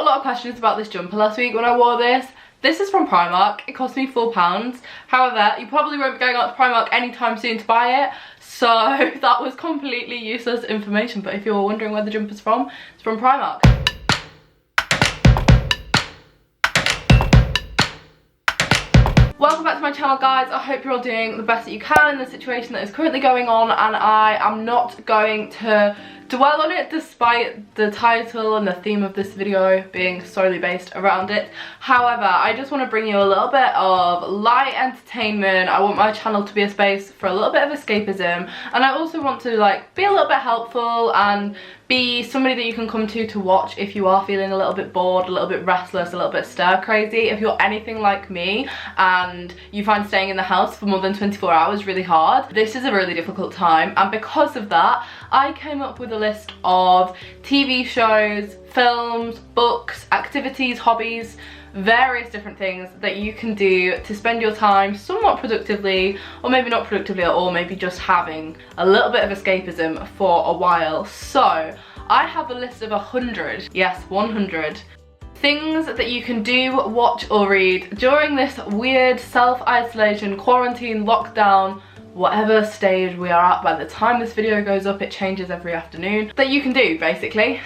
a lot of questions about this jumper last week when I wore this. This is from Primark. It cost me £4. However, you probably won't be going out to Primark anytime soon to buy it, so that was completely useless information. But if you're wondering where the jumper's from, it's from Primark. Welcome back to my channel, guys. I hope you're all doing the best that you can in the situation that is currently going on, and I am not going to dwell on it despite the title and the theme of this video being solely based around it. However, I just want to bring you a little bit of light entertainment. I want my channel to be a space for a little bit of escapism, and I also want to like be a little bit helpful and be somebody that you can come to watch if you are feeling a little bit bored, a little bit restless, a little bit stir crazy. If you're anything like me and you find staying in the house for more than 24 hours really hard, this is a really difficult time, and because of that I came up with a list of TV shows, films, books, activities, hobbies, various different things that you can do to spend your time somewhat productively, or maybe not productively at all, maybe just having a little bit of escapism for a while. So I have a list of 100, yes 100 things that you can do, watch or read during this weird self-isolation, quarantine, lockdown, whatever stage we are at. By the time this video goes up, it changes every afternoon, that you can do basically.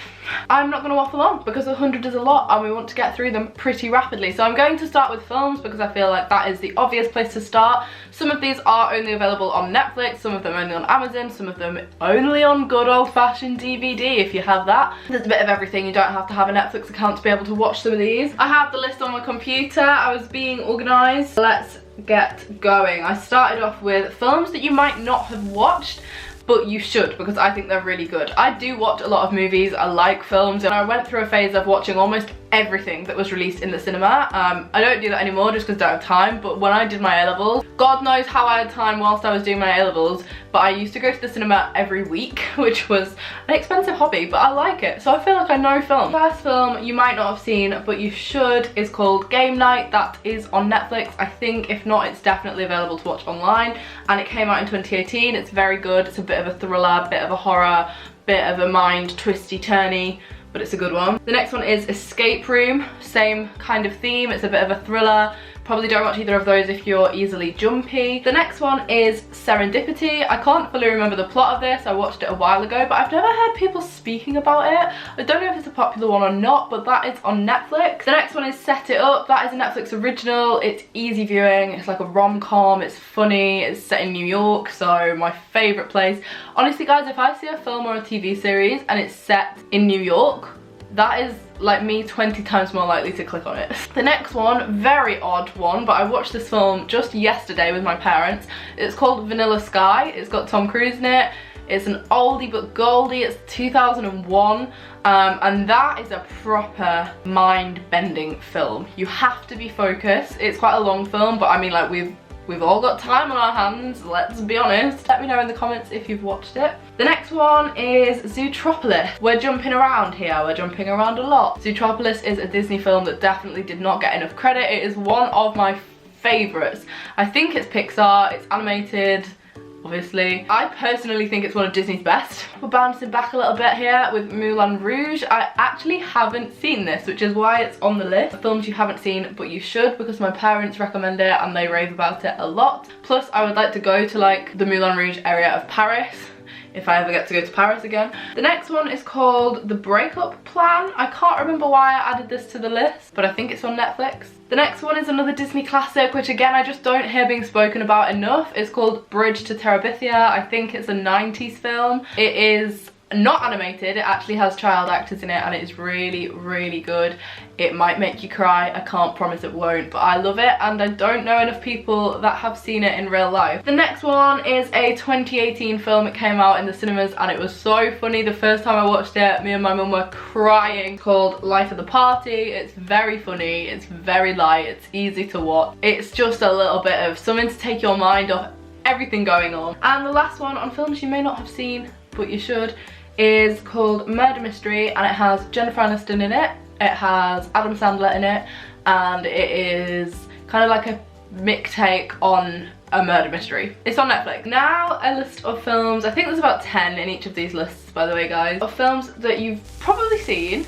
I'm not going to waffle on because 100 is a lot and we want to get through them pretty rapidly. So I'm going to start with films because I feel like that is the obvious place to start. Some of these are only available on Netflix, some of them only on Amazon, some of them only on good old-fashioned DVD if you have that. There's a bit of everything. You don't have to have a Netflix account to be able to watch some of these. I have the list on my computer. I was being organised. Let's get going. I started off with films that you might not have watched, but you should, because I think they're really good. I do watch a lot of movies, I like films, and I went through a phase of watching almost everything that was released in the cinema. I don't do that anymore just because I don't have time, but when I did my A-levels, God knows how I had time whilst I was doing my A-levels, but I used to go to the cinema every week, which was an expensive hobby, but I like it, so I feel like I know film. The first film you might not have seen, but you should, is called Game Night. That is on Netflix. I think if not, it's definitely available to watch online, and it came out in 2018. It's very good. It's a bit of a thriller, bit of a horror, bit of a mind twisty-turny, but it's a good one. The next one is Escape Room, same kind of theme. It's a bit of a thriller. Probably don't watch either of those if you're easily jumpy. The next one is Serendipity. I can't fully remember the plot of this. I watched it a while ago, but I've never heard people speaking about it. I don't know if it's a popular one or not, but that is on Netflix. The next one is Set It Up. That is a Netflix original. It's easy viewing. It's like a rom-com. It's funny. It's set in New York, so my favourite place. Honestly, guys, if I see a film or a TV series and it's set in New York, that is like me 20 times more likely to click on it. The next one, very odd one, but I watched this film just yesterday with my parents. It's called Vanilla Sky. It's got Tom Cruise in it. It's an oldie but goldie. It's 2001, and that is a proper mind-bending film. You have to be focused. It's quite a long film, but I mean, like, we've all got time on our hands, let's be honest. Let me know in the comments if you've watched it. The next one is Zootropolis. We're jumping around here, we're jumping around a lot. Zootropolis is a Disney film that definitely did not get enough credit. It is one of my favourites. I think it's Pixar, it's animated, obviously. I personally think it's one of Disney's best. We're bouncing back a little bit here with Moulin Rouge. I actually haven't seen this, which is why it's on the list. Films you haven't seen, but you should, because my parents recommend it and they rave about it a lot. Plus, I would like to go to like the Moulin Rouge area of Paris, if I ever get to go to Paris again. The next one is called The Breakup Plan. I can't remember why I added this to the list, but I think it's on Netflix. The next one is another Disney classic, which again I just don't hear being spoken about enough. It's called Bridge to Terabithia. I think it's a 90s film. It is not animated, it actually has child actors in it, and it is really, really good. It might make you cry, I can't promise it won't, but I love it, and I don't know enough people that have seen it in real life. The next one is a 2018 film. It came out in the cinemas and it was so funny. The first time I watched it, me and my mum were crying. It's called Life of the Party. It's very funny, it's very light, it's easy to watch. It's just a little bit of something to take your mind off everything going on. And the last one on films you may not have seen, but you should, is called Murder Mystery, and it has Jennifer Aniston in it, it has Adam Sandler in it, and it is kind of like a mixed take on a murder mystery. It's on Netflix. Now a list of films, I think there's about 10 in each of these lists by the way guys, of films that you've probably seen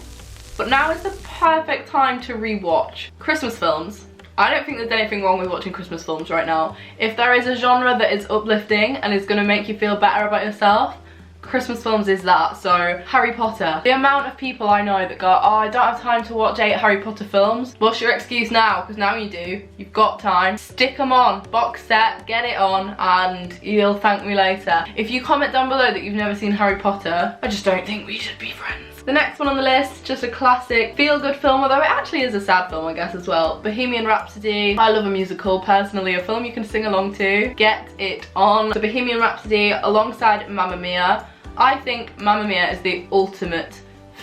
But now is the perfect time to rewatch Christmas films. I don't think there's anything wrong with watching Christmas films right now. If there is a genre that is uplifting and is going to make you feel better about yourself, Christmas films is that. So Harry Potter. The amount of people I know that go, oh, I don't have time to watch 8 Harry Potter films. What's your excuse now? Because now you do. You've got time. Stick them on. Box set. Get it on. And you'll thank me later. If you comment down below that you've never seen Harry Potter, I just don't think we should be friends. The next one on the list, just a classic feel-good film, although it actually is a sad film, I guess, as well. Bohemian Rhapsody. I love a musical, personally, a film you can sing along to. Get it on. So Bohemian Rhapsody alongside Mamma Mia. I think Mamma Mia is the ultimate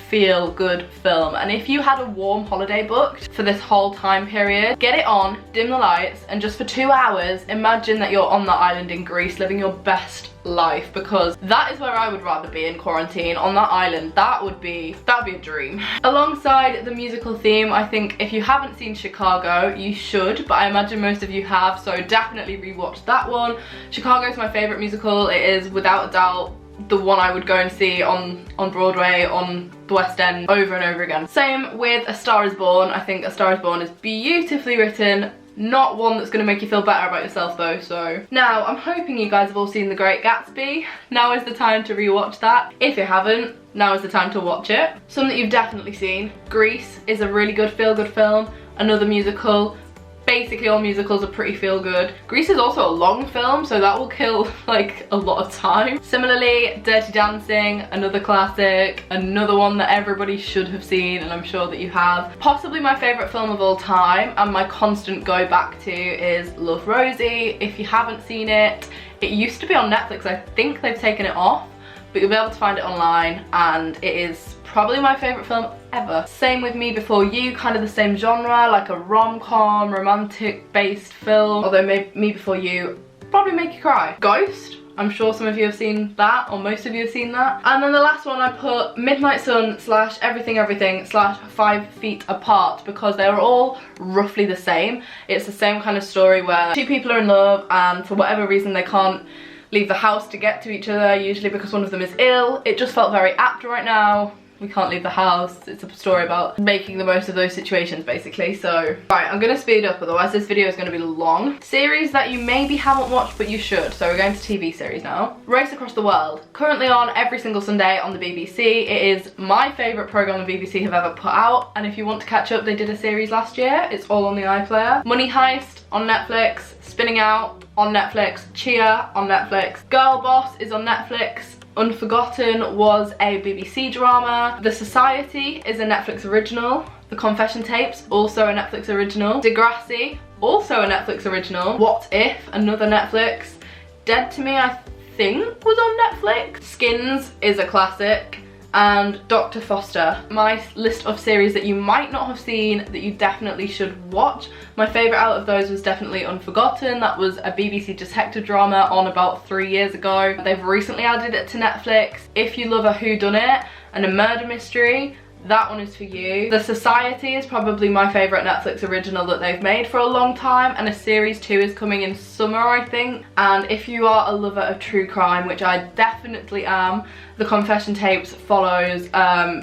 feel-good film, and if you had a warm holiday booked for this whole time period, get it on, dim the lights, and just for 2 hours imagine that you're on that island in Greece living your best life, because that is where I would rather be in quarantine, on that island. That'd be a dream. Alongside the musical theme, I think if you haven't seen Chicago, you should, but I imagine most of you have, so definitely rewatch that one. Chicago is my favourite musical. It is without a doubt the one I would go and see on Broadway, on the West End, over and over again. Same with A Star is Born. I think A Star is Born is beautifully written. Not one that's going to make you feel better about yourself though, so. Now, I'm hoping you guys have all seen The Great Gatsby. Now is the time to rewatch that. If you haven't, now is the time to watch it. Some that you've definitely seen. Grease is a really good feel-good film. Another musical. Basically all musicals are pretty feel good. Grease is also a long film, so that will kill like a lot of time. Similarly, Dirty Dancing, another classic, another one that everybody should have seen, and I'm sure that you have. Possibly my favourite film of all time, and my constant go back to, is Love, Rosie. If you haven't seen it, it used to be on Netflix. I think they've taken it off, but you'll be able to find it online, and it is probably my favourite film ever. Same with Me Before You, kind of the same genre, like a rom-com, romantic based film, although Me Before You probably make you cry. Ghost, I'm sure some of you have seen that, or most of you have seen that. And then the last one I put Midnight Sun / Everything Everything / 5 Feet Apart, because they are all roughly the same. It's the same kind of story where two people are in love and for whatever reason they can't leave the house to get to each other, usually because one of them is ill. It just felt very apt right now. We can't leave the house. It's a story about making the most of those situations, basically. So, right, I'm gonna speed up, otherwise this video is gonna be long. Series that you maybe haven't watched, but you should. So we're going to TV series now. Race Across the World. Currently on every single Sunday on the BBC. It is my favourite programme the BBC have ever put out. And if you want to catch up, they did a series last year. It's all on the iPlayer. Money Heist on Netflix. Spinning Out on Netflix. Cheer on Netflix. Girl Boss is on Netflix. Unforgotten was a BBC drama. The Society is a Netflix original. The Confession Tapes, also a Netflix original. Degrassi, also a Netflix original. What If, another Netflix. Dead to Me, I think was on Netflix. Skins is a classic. And Dr. Foster. My list of series that you might not have seen that you definitely should watch. My favourite out of those was definitely Unforgotten. That was a BBC detective drama on about 3 years ago. They've recently added it to Netflix. If you love a whodunit and a murder mystery, that one is for you. The Society is probably my favourite Netflix original that they've made for a long time, and a series 2 is coming in summer, I think. And if you are a lover of true crime, which I definitely am, The Confession Tapes follows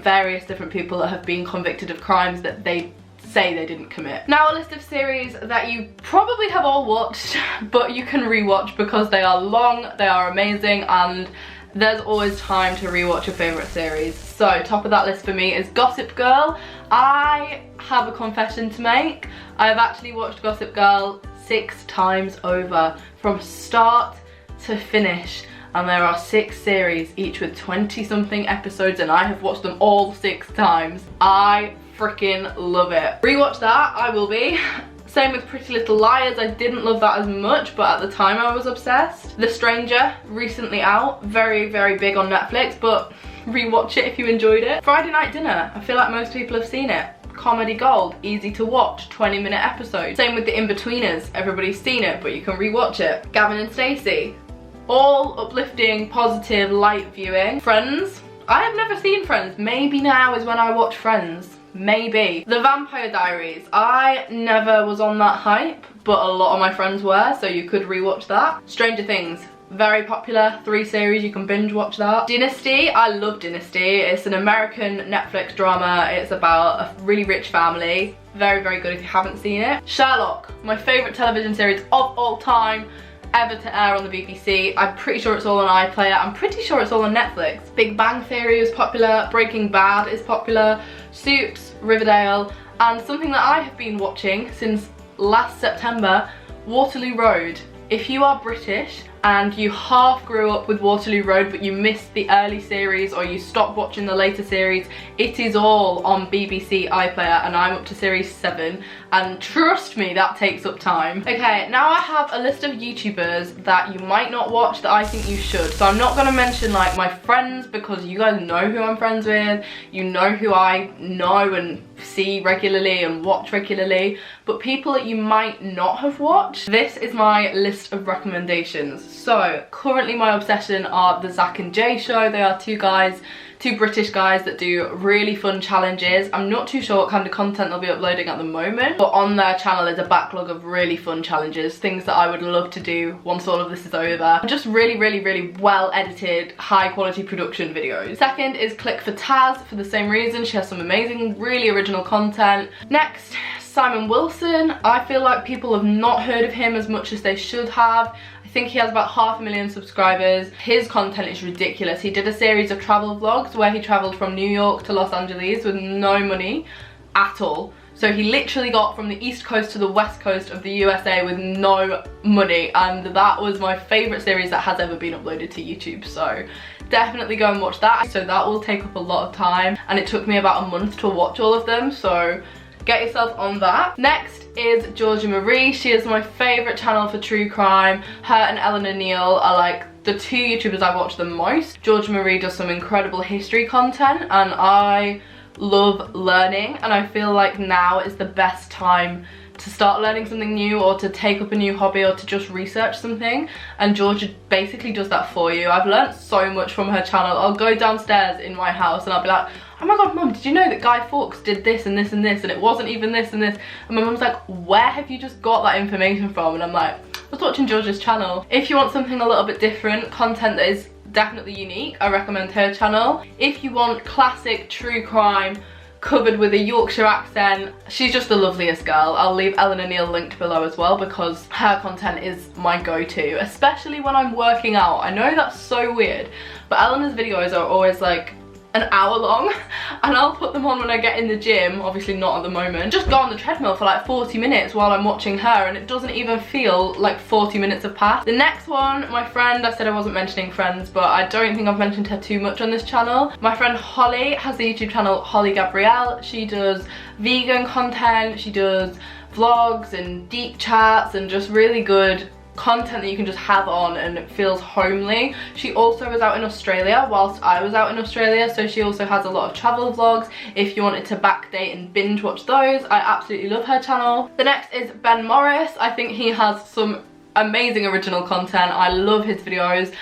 various different people that have been convicted of crimes that they say they didn't commit. Now a list of series that you probably have all watched, but you can rewatch because they are long, they are amazing, and there's always time to rewatch your favourite series. So top of that list for me is Gossip Girl. I have a confession to make. I've actually watched Gossip Girl 6 times over, from start to finish. And there are 6 series, each with 20 something episodes, and I have watched them all 6 times. I freaking love it. Rewatch that, I will be. Same with Pretty Little Liars. I didn't love that as much, but at the time I was obsessed. The Stranger, recently out, very, very big on Netflix, but rewatch it if you enjoyed it. Friday Night Dinner, I feel like most people have seen it. Comedy gold, easy to watch, 20-minute episodes. Same with The In-Betweeners, everybody's seen it, but you can rewatch it. Gavin and Stacey, all uplifting, positive, light viewing. Friends, I have never seen Friends. Maybe now is when I watch Friends. Maybe. The Vampire Diaries, I never was on that hype, but a lot of my friends were, so you could rewatch that. Stranger Things, very popular, 3 series, you can binge watch that. Dynasty, I love Dynasty. It's an American Netflix drama. It's about a really rich family. Very, very good if you haven't seen it. Sherlock, my favourite television series of all time ever to air on the BBC. I'm pretty sure it's all on iPlayer. I'm pretty sure it's all on Netflix. Big Bang Theory is popular. Breaking Bad is popular. Suits, Riverdale, and something that I have been watching since last September, Waterloo Road. If you are British and you half grew up with Waterloo Road but you missed the early series or you stopped watching the later series, it is all on BBC iPlayer and I'm up to series 7 and trust me, that takes up time. Okay, now I have a list of YouTubers that you might not watch that I think you should. So I'm not going to mention like my friends because you guys know who I'm friends with, you know who I know and see regularly and watch regularly, but people that you might not have watched. This is my list of recommendations. So currently my obsession are the Zach and Jay show. They are two British guys that do really fun challenges. I'm not too sure what kind of content they'll be uploading at the moment, but on their channel is a backlog of really fun challenges, things that I would love to do once all of this is over. Just really, really, really well edited, high quality production videos. Second is Click for Taz, for the same reason. She has some amazing, really original content. Next, Simon Wilson. I feel like people have not heard of him as much as they should have. I think he has about 500,000 subscribers. His content is ridiculous. He did a series of travel vlogs where he travelled from New York to Los Angeles with no money at all. So he literally got from the East Coast to the West Coast of the USA with no money, and that was my favourite series that has ever been uploaded to YouTube. So definitely go and watch that. So that will take up a lot of time and it took me about a month to watch all of them, so get yourself on that. Next is Georgia Marie. She is my favourite channel for true crime. Her and Eleanor Neal are like the 2 YouTubers I watch the most. Georgia Marie does some incredible history content and I love learning, and I feel like now is the best time to start learning something new or to take up a new hobby or to just research something, and Georgia basically does that for you. I've learned so much from her channel. I'll go downstairs in my house and I'll be like, oh my god, Mum, did you know that Guy Fawkes did this and this and this and it wasn't even this and this? And my mum's like, where have you just got that information from? And I'm like, I was watching Georgia's channel. If you want something a little bit different, content that is definitely unique, I recommend her channel. If you want classic true crime covered with a Yorkshire accent, she's just the loveliest girl. I'll leave Eleanor Neal linked below as well because her content is my go-to, especially when I'm working out. I know that's so weird, but Eleanor's videos are always like an hour long and I'll put them on when I get in the gym, obviously not at the moment. Just go on the treadmill for like 40 minutes while I'm watching her and it doesn't even feel like 40 minutes have passed. The next one, my friend, I said I wasn't mentioning friends, but I don't think I've mentioned her too much on this channel. My friend Holly has the YouTube channel Holly Gabrielle. She does vegan content, she does vlogs and deep chats and just really good content that you can just have on and it feels homely. She also was out in Australia whilst I was out in Australia, so she also has a lot of travel vlogs if you wanted to backdate and binge watch those. I absolutely love her channel. The next is Ben Morris. I think he has some amazing original content. I love his videos.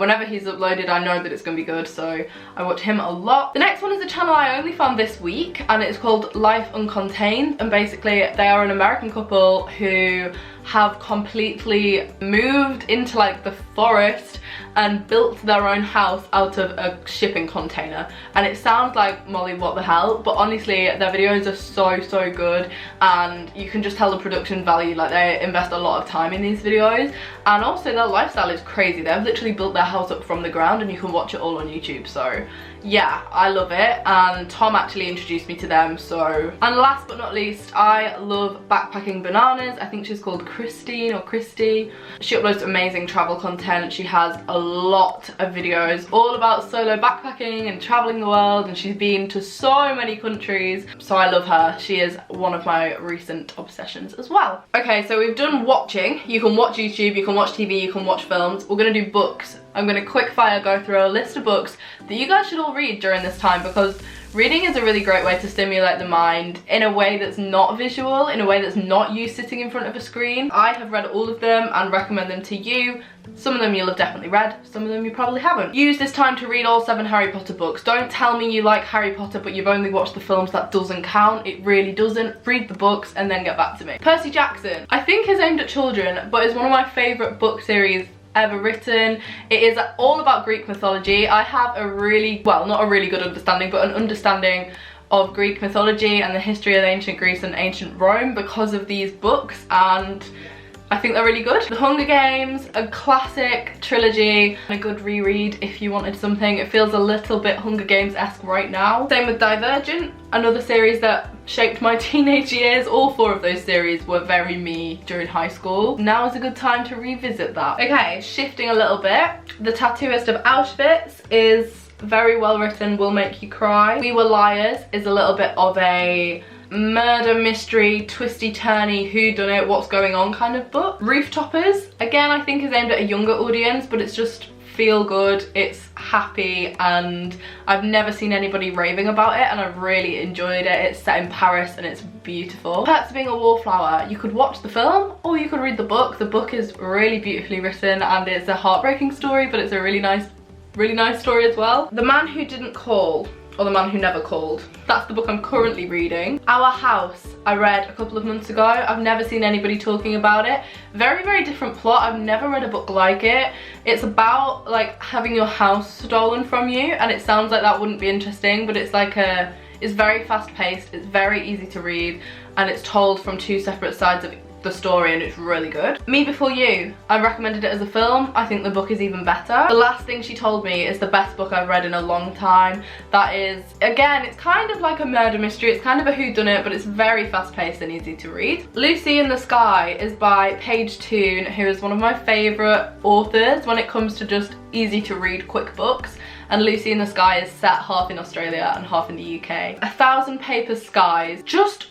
Whenever he's uploaded I know that it's gonna be good, so I watch him a lot. The next one is a channel I only found this week and it's called Life Uncontained, and basically they are an American couple who have completely moved into like the forest and built their own house out of a shipping container, and it sounds like Molly what the hell, but honestly their videos are so good and you can just tell the production value, like they invest a lot of time in these videos, and also their lifestyle is crazy. They've literally built their house up from the ground and you can watch it all on YouTube, so yeah, I love it, and Tom actually introduced me to them. So, and last but not least, I love Backpacking Bananas. I think she's called Christine or Christy. She uploads amazing travel content. She has a lot of videos all about solo backpacking and traveling the world, and she's been to so many countries, so I love her. She is one of my recent obsessions as well. Okay, so we've done watching. You can watch YouTube, you can watch TV, you can watch films. We're gonna do books. I'm gonna quick fire go through a list of books that you guys should all read during this time, because reading is a really great way to stimulate the mind in a way that's not visual, in a way that's not you sitting in front of a screen. I have read all of them and recommend them to you. Some of them you'll have definitely read, some of them you probably haven't. Use this time to read all 7 Harry Potter books. Don't tell me you like Harry Potter but you've only watched the films. That doesn't count, it really doesn't. Read the books and then get back to me. Percy Jackson, I think is aimed at children but is one of my favourite book series ever written. It is all about Greek mythology. I have a really, well, not a really good understanding, but an understanding of Greek mythology and the history of ancient Greece and ancient Rome because of these books, and I think they're really good. The Hunger Games, a classic trilogy, and a good reread if you wanted something. It feels a little bit Hunger Games-esque right now. Same with Divergent, another series that shaped my teenage years. All 4 of those series were very me during high school. Now is a good time to revisit that. Okay, shifting a little bit. The Tattooist of Auschwitz is very well written, will make you cry. We Were Liars is a little bit of a murder mystery, twisty turny, whodunit, what's going on kind of book. Rooftoppers, again, I think is aimed at a younger audience, but it's just feel good, it's happy, and I've never seen anybody raving about it, and I've really enjoyed it. It's set in Paris and it's beautiful. Perks of Being a Wallflower, you could watch the film or you could read the book. The book is really beautifully written and it's a heartbreaking story, but it's a really nice story as well. The Man Who Didn't Call, or The Man Who Never Called. That's the book I'm currently reading. Our House, I read a couple of months ago. I've never seen anybody talking about it. Very, very different plot. I've never read a book like it. It's about like having your house stolen from you, and it sounds like that wouldn't be interesting, but it's like it's very fast paced, it's very easy to read, and it's told from 2 separate sides of the story, and it's really good. Me Before You, I recommended it as a film. I think the book is even better. The Last Thing She Told Me is the best book I've read in a long time. That is, again, it's kind of like a murder mystery. It's kind of a whodunit, but it's very fast paced and easy to read. Lucy in the Sky is by Paige Toon, who is one of my favourite authors when it comes to just easy to read quick books. And Lucy in the Sky is set half in Australia and half in the UK. 1,000 Paper Skies,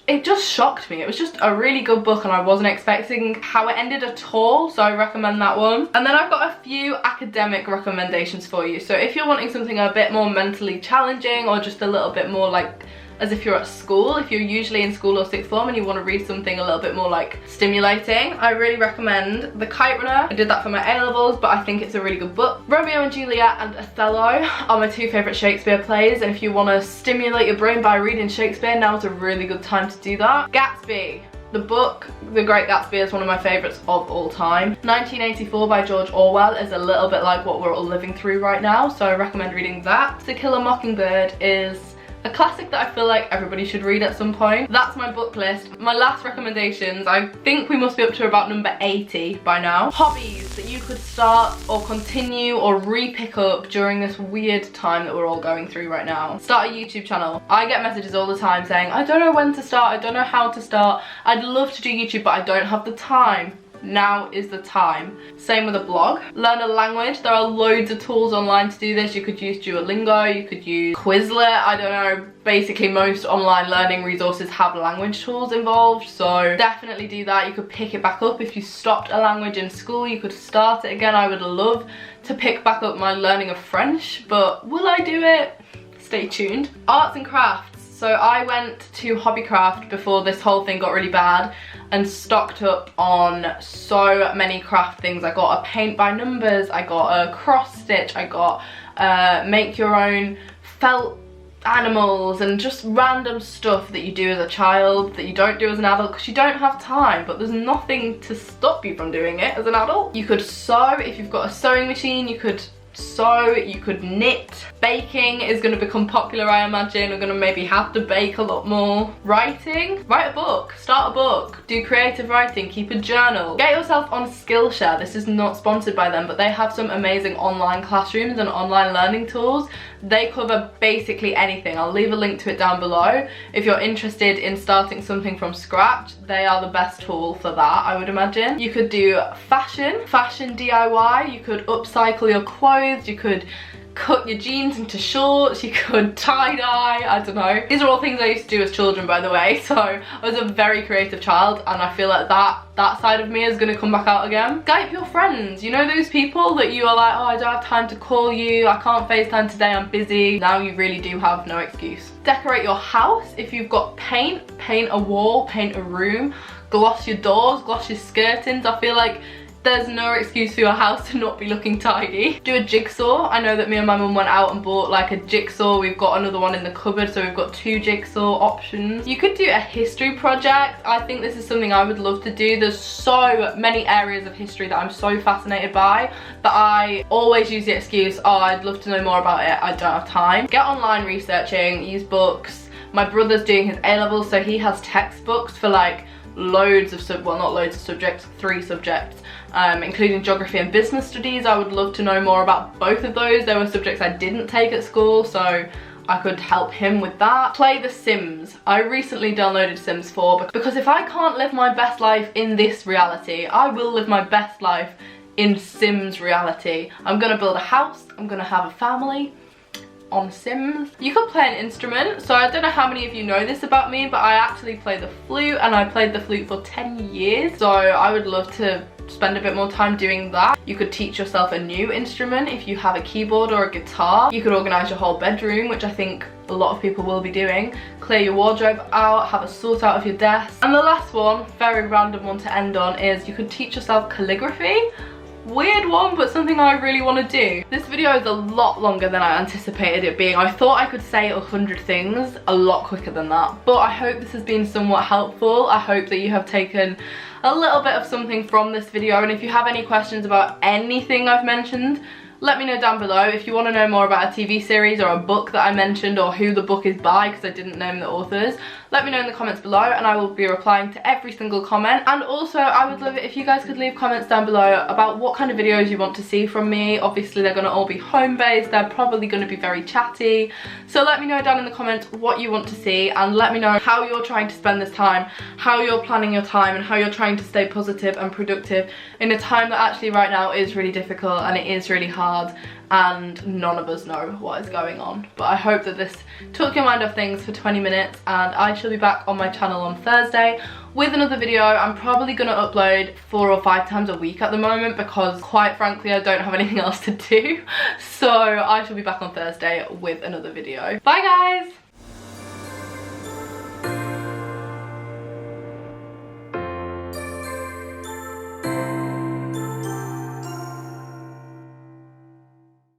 it just shocked me. It was just a really good book, and I wasn't expecting how it ended at all, so I recommend that one. And then I've got a few academic recommendations for you. So if you're wanting something a bit more mentally challenging, or just a little bit more like as if you're at school, if you're usually in school or sixth form and you want to read something a little bit more like stimulating, I really recommend The Kite Runner. I did that for my A-levels, but I think it's a really good book. Romeo and Juliet and Othello are my 2 favourite Shakespeare plays, and if you want to stimulate your brain by reading Shakespeare, now is a really good time to do that. Gatsby. The book, The Great Gatsby, is one of my favourites of all time. 1984 by George Orwell is a little bit like what we're all living through right now, so I recommend reading that. To Kill a Mockingbird is a classic that I feel like everybody should read at some point. That's my book list. My last recommendations, I think we must be up to about number 80 by now. Hobbies that you could start or continue or re-pick up during this weird time that we're all going through right now. Start a YouTube channel. I get messages all the time saying, I don't know when to start, I don't know how to start. I'd love to do YouTube, but I don't have the time. Now is the time. Same with a blog. Learn a language. There are loads of tools online to do this. You could use Duolingo, you could use Quizlet, I don't know. Basically most online learning resources have language tools involved, so definitely do that. You could pick it back up if you stopped a language in school. You could start it again. I would love to pick back up my learning of French, but will I do it? Stay tuned. Arts and crafts. So I went to Hobbycraft before this whole thing got really bad and stocked up on so many craft things. I got a paint by numbers, I got a cross stitch, I got make your own felt animals, and just random stuff that you do as a child that you don't do as an adult because you don't have time, but there's nothing to stop you from doing it as an adult. You could sew if you've got a sewing machine, you could sew, you could knit. Baking is going to become popular, I imagine. We're going to maybe have to bake a lot more. Writing, write a book, start a book, do creative writing, keep a journal. Get yourself on Skillshare. This is not sponsored by them, but they have some amazing online classrooms and online learning tools. They cover basically anything. I'll leave a link to it down below. If you're interested in starting something from scratch, they are the best tool for that, I would imagine. You could do fashion DIY, you could upcycle your clothes, you could cut your jeans into shorts, you could tie-dye, I don't know. These are all things I used to do as children, by the way, so I was a very creative child, and I feel like that side of me is going to come back out again. Skype your friends. You know those people that you are like, oh, I don't have time to call you, I can't FaceTime today, I'm busy. Now you really do have no excuse. Decorate your house. If you've got paint a wall, paint a room, gloss your doors, gloss your skirtings. I feel like There's no excuse for your house to not be looking tidy. Do a jigsaw. I know that me and my mum went out and bought like a jigsaw. We've got another one in the cupboard, so we've got 2 jigsaw options. You could do a history project. I think this is something I would love to do. There's so many areas of history that I'm so fascinated by that I always use the excuse, oh, I'd love to know more about it, I don't have time. Get online researching, use books. My brother's doing his A-levels, so he has textbooks for like loads of well, not loads of subjects, 3 subjects, including geography and business studies. I would love to know more about both of those. There were subjects I didn't take at school, so I could help him with that. Play The Sims. I recently downloaded Sims 4 because if I can't live my best life in this reality, I will live my best life in Sims reality. I'm gonna build a house, I'm gonna have a family on Sims. You could play an instrument. So I don't know how many of you know this about me, but I actually play the flute, and I played the flute for 10 years. So I would love to spend a bit more time doing that. You could teach yourself a new instrument if you have a keyboard or a guitar. You could organize your whole bedroom, which I think a lot of people will be doing. Clear your wardrobe out, have a sort out of your desk. And the last one, very random one to end on, is you could teach yourself calligraphy. Weird one, but something I really want to do. This video is a lot longer than I anticipated it being. I thought I could say 100 things a lot quicker than that, but I hope this has been somewhat helpful. I hope that you have taken a little bit of something from this video, and if you have any questions about anything I've mentioned, let me know down below. If you want to know more about a TV series or a book that I mentioned, or who the book is by because I didn't name the authors, let me know in the comments below, and I will be replying to every single comment. And also I would love it if you guys could leave comments down below about what kind of videos you want to see from me. Obviously they're going to all be home based, they're probably going to be very chatty, so let me know down in the comments what you want to see, and let me know how you're trying to spend this time, how you're planning your time, and how you're trying to stay positive and productive in a time that actually right now is really difficult and it is really hard, and none of us know what is going on. But I hope that this took your mind off things for 20 minutes, and I shall be back on my channel on Thursday with another video. I'm probably going to upload 4 or 5 times a week at the moment because quite frankly I don't have anything else to do. So I shall be back on Thursday with another video. Bye guys!